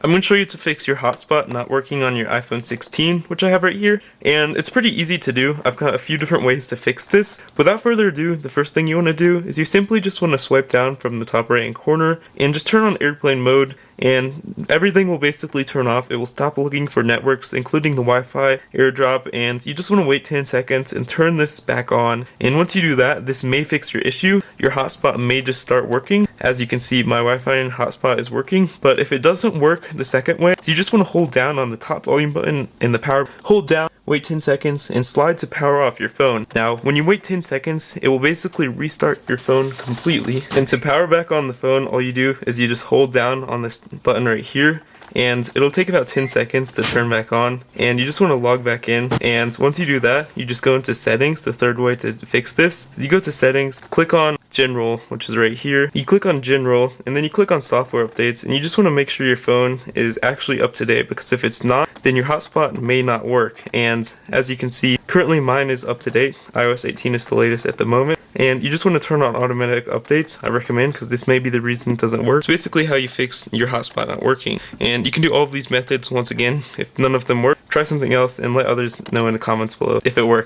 I'm going to show you to fix your hotspot not working on your iPhone 16, which I have right here, and it's pretty easy to do. I've got a few different ways to fix this. Without further ado, the first thing you want to do is you simply just want to swipe down from the top right hand corner and just turn on airplane mode, and everything will basically turn off. It will stop looking for networks, including the Wi-Fi, AirDrop, and you just want to wait 10 seconds and turn this back on. And once you do that, this may fix your issue. Your hotspot may just start working. As you can see, my Wi-Fi and hotspot is working, but if it doesn't work the second way, you just want to hold down on the top volume button in the power, hold down, wait 10 seconds, and slide to power off your phone. Now, when you wait 10 seconds, it will basically restart your phone completely. And to power back on the phone, all you do is you just hold down on this button right here, and it'll take about 10 seconds to turn back on, and you just want to log back in. And once you do that, you just go into settings. The third way to fix this is you go to settings, click on general, which is right here. You click on general, and then you click on software updates, and you just want to make sure your phone is actually up to date, because if it's not, then your hotspot may not work. And as you can see, currently mine is up to date. iOS 18 is the latest at the moment. And you just want to turn on automatic updates, I recommend, because this may be the reason it doesn't work. It's basically how you fix your hotspot not working. And you can do all of these methods once again. If none of them work, try something else and let others know in the comments below if it works.